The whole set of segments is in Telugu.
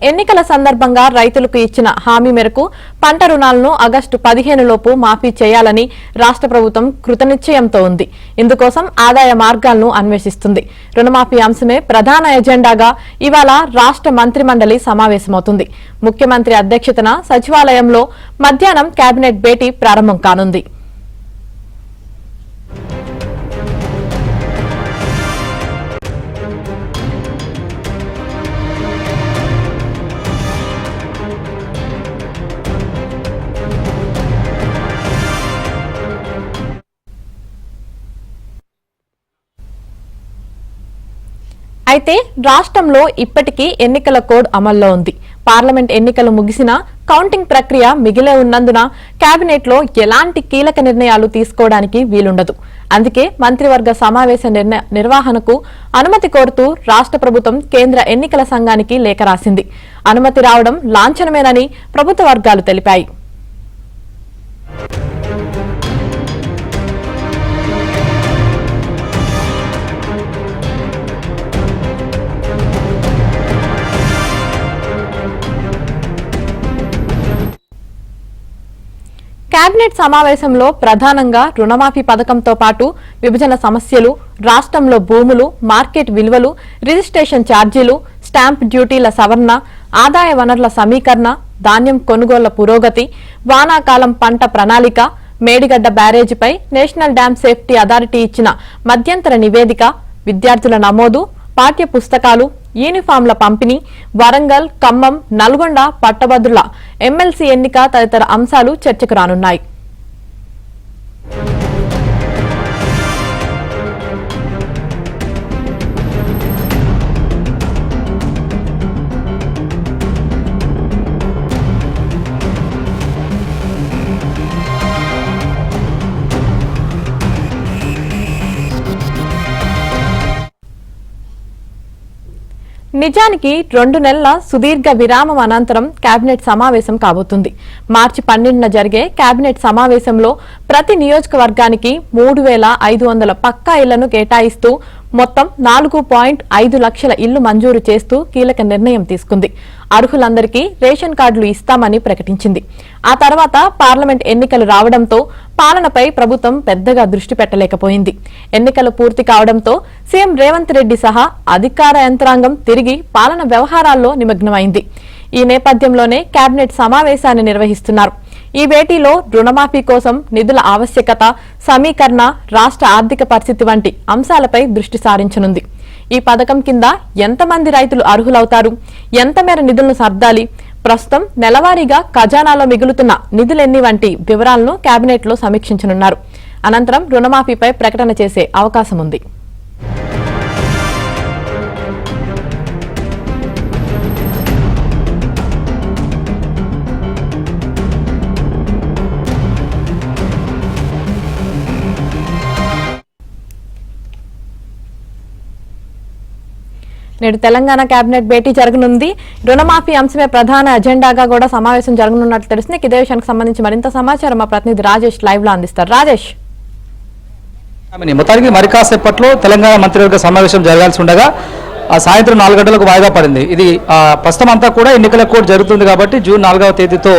ఎన్నికల సందర్భంగా రైతులకు ఇచ్చిన హామీ మేరకు పంట రుణాలను ఆగస్టు 15 లోపు మాఫీ చేయాలని రాష్ట్ర ప్రభుత్వం కృతనిశ్చయంతో ఉంది. ఇందుకోసం ఆదాయ మార్గాలను అన్వేషిస్తుంది. రుణమాఫీ అంశమే ప్రధాన ఎజెండాగా ఇవాళ రాష్ట్ర మంత్రిమండలి సమావేశమవుతుంది. ముఖ్యమంత్రి అధ్యక్షతన సచివాలయంలో మధ్యాహ్నం కేబినెట్ భేటీ ప్రారంభం కానుంది. అయితే రాష్ట్రంలో ఇప్పటికీ ఎన్నికల కోడ్ అమల్లో ఉంది. పార్లమెంట్ ఎన్నికలు ముగిసినా కౌంటింగ్ ప్రక్రియ మిగిలే ఉన్నందున కేబినెట్ లో ఎలాంటి కీలక నిర్ణయాలు తీసుకోవడానికి వీలుండదు. అందుకే మంత్రివర్గ సమావేశ నిర్వహణకు అనుమతి కోరుతూ రాష్ట్ర ప్రభుత్వం కేంద్ర ఎన్నికల సంఘానికి లేఖ రాసింది. అనుమతి రావడం లాంఛనమేనని ప్రభుత్వ వర్గాలు తెలిపాయి. కేబినెట్ సమావేశంలో ప్రధానంగా రుణమాఫీ పథకంతో పాటు విభజన సమస్యలు, రాష్ట్రంలో భూములు, మార్కెట్ విలువలు, రిజిస్ట్రేషన్ ఛార్జీలు, స్టాంప్ డ్యూటీల సవరణ, ఆదాయ వనరుల సమీకరణ, ధాన్యం కొనుగోళ్ల పురోగతి, వానాకాలం పంట ప్రణాళిక, మేడిగడ్డ బ్యారేజీపై నేషనల్ డ్యామ్ సేఫ్టీ అథారిటీ ఇచ్చిన మధ్యంతర నివేదిక, విద్యార్థుల నమోదు, పాఠ్య పుస్తకాలు, యూనిఫామ్ల పంపిణీ, వరంగల్, ఖమ్మం, నల్గొండ పట్టభద్రుల ఎమ్మెల్సీ ఎన్నిక తదితర అంశాలు చర్చకు రానున్నాయి. నిజానికి 2 నెలల సుదీర్ఘ విరామం అనంతరం కేబినెట్ సమావేశం కాబోతుంది. మార్చి 12న జరిగే కేబినెట్ సమావేశంలో ప్రతి నియోజకవర్గానికి 3,500 పక్కా ఇళ్లను కేటాయిస్తూ మొత్తం 4.5 లక్షల ఇళ్లు మంజూరు చేస్తూ కీలక నిర్ణయం తీసుకుంది. అర్హులందరికీ రేషన్ కార్డులు ఇస్తామని ప్రకటించింది. ఆ తర్వాత పార్లమెంట్ ఎన్నికలు రావడంతో పాలనపై ప్రభుత్వం పెద్దగా దృష్టి పెట్టలేకపోయింది. ఎన్నికలు పూర్తి కావడంతో సీఎం రేవంత్ రెడ్డి సహా అధికార యంత్రాంగం తిరిగి పాలన వ్యవహారాల్లో నిమగ్నమైంది. ఈ నేపథ్యంలోనే కేబినెట్ సమావేశాన్ని నిర్వహిస్తున్నారు. ఈ భేటీలో రుణమాఫీ కోసం నిధుల ఆవశ్యకత, సమీకరణ, రాష్ట్ర ఆర్థిక పరిస్థితి వంటి అంశాలపై దృష్టి సారించనుంది. ఈ పథకం కింద ఎంతమంది రైతులు అర్హులవుతారు, ఎంత మేర నిధులను సర్దాలి, ప్రస్తుతం నెలవారీగా ఖజానాలో మిగులుతున్న నిధులెన్ని వంటి వివరాలను కేబినెట్ లో సమీక్షించనున్నారు. అనంతరం రుణమాఫీపై ప్రకటన చేసే అవకాశం ఉంది. నేడు తెలంగాణ కేబినెట్ భేటీ జరగనుంది. రుణమాఫీ అంశమే ప్రధాన ఎజెండాగా కూడా సమావేశం జరగనున్నట్లు తెలుస్తుంది. ఇదే విషయానికి సంబంధించి మరింత సమాచారం మా ప్రతినిధి రాజేష్ లైవ్ లో అందిస్తారు. రాజేష్, మొత్తానికి మరి కాసేపట్లో తెలంగాణ మంత్రివర్గ సమావేశం జరగాల్సి ఉండగా సాయంత్రం 4 గంటలకు వాయిదా పడింది. ఇది ప్రస్తుతం అంతా కూడా ఎన్నికల కోడ్ జరుగుతుంది కాబట్టి జూన్ 4వ తేదీతో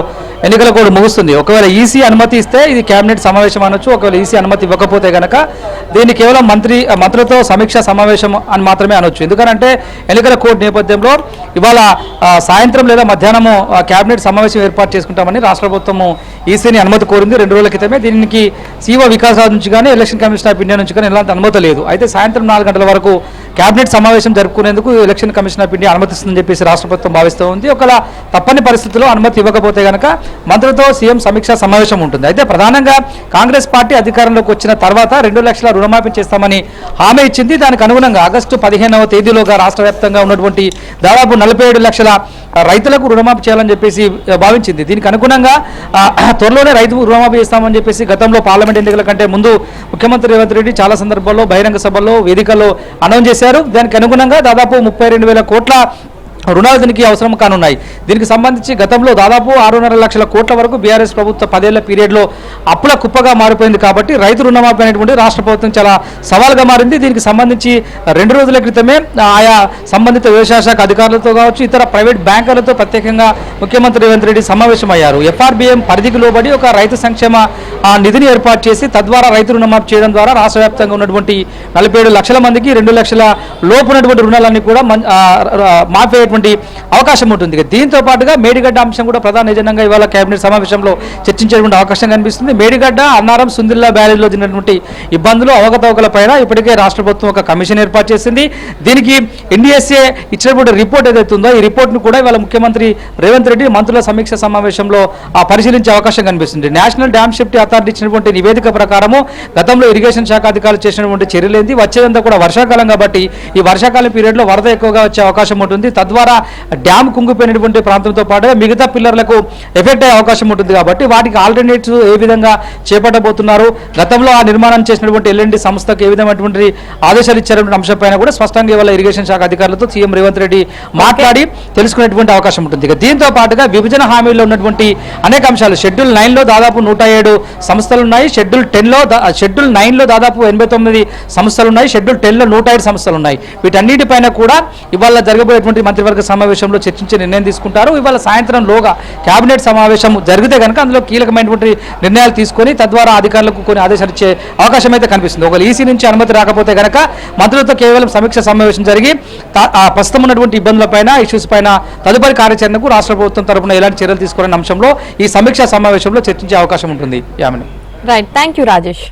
ఎన్నికల కోడ్ ముగుస్తుంది. ఒకవేళ ఈసీ అనుమతి ఇస్తే ఇది కేబినెట్ సమావేశం అనొచ్చు. ఒకవేళ ఈసీ అనుమతి ఇవ్వకపోతే కనుక దీన్ని కేవలం మంత్రులతో సమీక్షా సమావేశం అని మాత్రమే అనొచ్చు. ఎందుకంటే ఎన్నికల కోడ్ నేపథ్యంలో ఇవాళ సాయంత్రం లేదా మధ్యాహ్నము కేబినెట్ సమావేశం ఏర్పాటు చేసుకుంటామని రాష్ట్ర ప్రభుత్వము ఈసీని అనుమతి కోరింది 2 రోజుల క్రితమే. దీనికి సీఓ వికాసాల నుంచి కానీ ఎలక్షన్ కమిషన్ ఆఫ్ ఇండియా నుంచి కానీ ఎలాంటి అనుమతి లేదు. అయితే సాయంత్రం 4 గంటల వరకు కేబినెట్ సమావేశం జరుపుకునేందుకు ఎలక్షన్ కమిషన్ ఆఫ్ ఇండియా అనుమతిస్తుందని చెప్పేసి రాష్ట్ర ప్రభుత్వం భావిస్తూ ఉంది. ఒకవేళ తప్పని పరిస్థితుల్లో అనుమతి ఇవ్వకపోతే కనుక మంత్రులతో సీఎం సమీక్షా సమావేశం ఉంటుంది. అయితే ప్రధానంగా కాంగ్రెస్ పార్టీ అధికారంలోకి వచ్చిన తర్వాత 2 లక్షల రుణమాఫీ చేస్తామని హామీ ఇచ్చింది. దానికి అనుగుణంగా ఆగస్టు 15వ తేదీలోగా రాష్ట్ర వ్యాప్తంగా ఉన్నటువంటి దాదాపు 47 లక్షల రైతులకు రుణమాఫీ చేయాలని చెప్పేసి భావించింది. దీనికి అనుగుణంగా త్వరలోనే రైతు రుణమాఫీ చేస్తామని చెప్పేసి గతంలో పార్లమెంట్ ఎన్నికల కంటే ముందు ముఖ్యమంత్రి రేవంత్ రెడ్డి చాలా సందర్భాల్లో బహిరంగ సభల్లో వేదికల్లో అనౌన్స్ చేశారు. దానికి అనుగుణంగా దాదాపు 32,000 కోట్ల రుణాలు దీనికి అవసరం కానున్నాయి. దీనికి సంబంధించి గతంలో దాదాపు 6.5 లక్షల కోట్ల వరకు బీఆర్ఎస్ ప్రభుత్వ 10 ఏళ్ల పీరియడ్లో అప్పుల కుప్పగా మారిపోయింది. కాబట్టి రైతు రుణమాఫీ అనేటువంటి రాష్ట్ర ప్రభుత్వం చాలా సవాల్గా మారింది. దీనికి సంబంధించి 2 రోజుల క్రితమే ఆయా సంబంధిత వ్యవసాయ శాఖ అధికారులతో కావచ్చు, ఇతర ప్రైవేట్ బ్యాంకర్లతో ప్రత్యేకంగా ముఖ్యమంత్రి రేవంత్ రెడ్డి సమావేశమయ్యారు. FRBM పరిధికి లోబడి ఒక రైతు సంక్షేమ నిధిని ఏర్పాటు చేసి తద్వారా రైతు రుణమాఫీ చేయడం ద్వారా రాష్ట్ర వ్యాప్తంగా ఉన్నటువంటి 47 లక్షల మందికి 2 లక్షల లోపు ఉన్నటువంటి రుణాలన్నీ కూడా మాఫీ అయ్యేటువంటి అవకాశం ఉంటుంది. దీంతో పాటుగా మేడిగడ్డ అంశం కూడా ప్రధాన ఎజెండాగా ఇవాళ కేబినెట్ సమావేశంలో చర్చించేటువంటి అవకాశం కనిపిస్తుంది. మేడిగడ్డ, అన్నారం, సుందిల్లా బ్యారేజ్లో జరిగినటువంటి ఇబ్బందులు, అవకతవకల పైన ఇప్పటికే రాష్ట్ర ప్రభుత్వం ఒక కమిషన్ ఏర్పాటు చేసింది. దీనికి NDSA ఇచ్చినటువంటి రిపోర్ట్ ఏదైతే ఉందో ఈ రిపోర్ట్ను కూడా ఇవాళ ముఖ్యమంత్రి రేవంత్ రెడ్డి మంత్రుల సమీక్ష సమావేశంలో పరిశీలించే అవకాశం కనిపిస్తుంది. నేషనల్ డ్యామ్ సేఫ్టీ అథారిటీ ఇచ్చినటువంటి నివేదిక ప్రకారము గతంలో ఇరిగేషన్ శాఖ అధికారులు చేసినటువంటి చర్యలేంది, వచ్చేదంతా కూడా వర్షాకాలం కాబట్టి ఈ వర్షాకాలం పీరియడ్లో వరద ఎక్కువగా వచ్చే అవకాశం ఉంటుంది. తద్వారా డ్యామ్ కుంగిపోయినటువంటి ప్రాంతంతో పాటుగా మిగతా పిల్లర్లకు ఎఫెక్ట్ అయ్యే అవకాశం ఉంటుంది. కాబట్టి వాటికి ఆల్టర్నేటివ్స్ ఏ విధంగా చేపట్టబోతున్నారు, గతంలో ఆ నిర్మాణం చేసినటువంటి L&D సంస్థకు ఏ విధమైనటువంటి ఆదేశాలు ఇచ్చారనే అంశంపైన కూడా స్పష్టంగా ఇవాళ ఇరిగేషన్ శాఖ అధికారులతో సీఎం రేవంత్ రెడ్డి మాట్లాడి తెలుసుకునేటువంటి అవకాశం ఉంటుంది. దీంతో పాటుగా విభజన హామీలో ఉన్నటువంటి అనేక అంశాలు షెడ్యూల్ 9లో దాదాపు 107 సంస్థలు ఉన్నాయి. షెడ్యూల్ 9లో దాదాపు 89 సంస్థలు ఉన్నాయి. షెడ్యూల్ 10లో 105 సంస్థలు ఉన్నాయి. వీటన్నిటిపైన కూడా ఇవాళ జరగబోయేటువంటి మంత్రివర్గ సమావేశంలో చర్చించి నిర్ణయం తీసుకుంటారు. ఇవాళ సాయంత్రంలోగా కేబినెట్ సమావేశం జరిగితే కనుక అందులో కీలకమైనటువంటి నిర్ణయాలు తీసుకొని తద్వారా అధికారులకు కొన్ని ఆదేశాలు ఇచ్చే అవకాశం అయితే కనిపిస్తుంది. ఒకవేళ ఈసీ నుంచి అనుమతి రాకపోతే కనుక మంత్రులతో కేవలం సమీక్ష సమావేశం జరిగి ప్రస్తుతం ఉన్నటువంటి ఇబ్బందులపైన, ఇష్యూస్ పైన తదుపరి కార్యాచరణకు రాష్ట్ర ప్రభుత్వం తరపున ఎలాంటి చర్యలు తీసుకోవాలనే అంశంలో ఈ సమీక్షా సమావేశంలో చర్చించే అవకాశం ఉంటుంది. Yamini. Right, thank you Rajesh.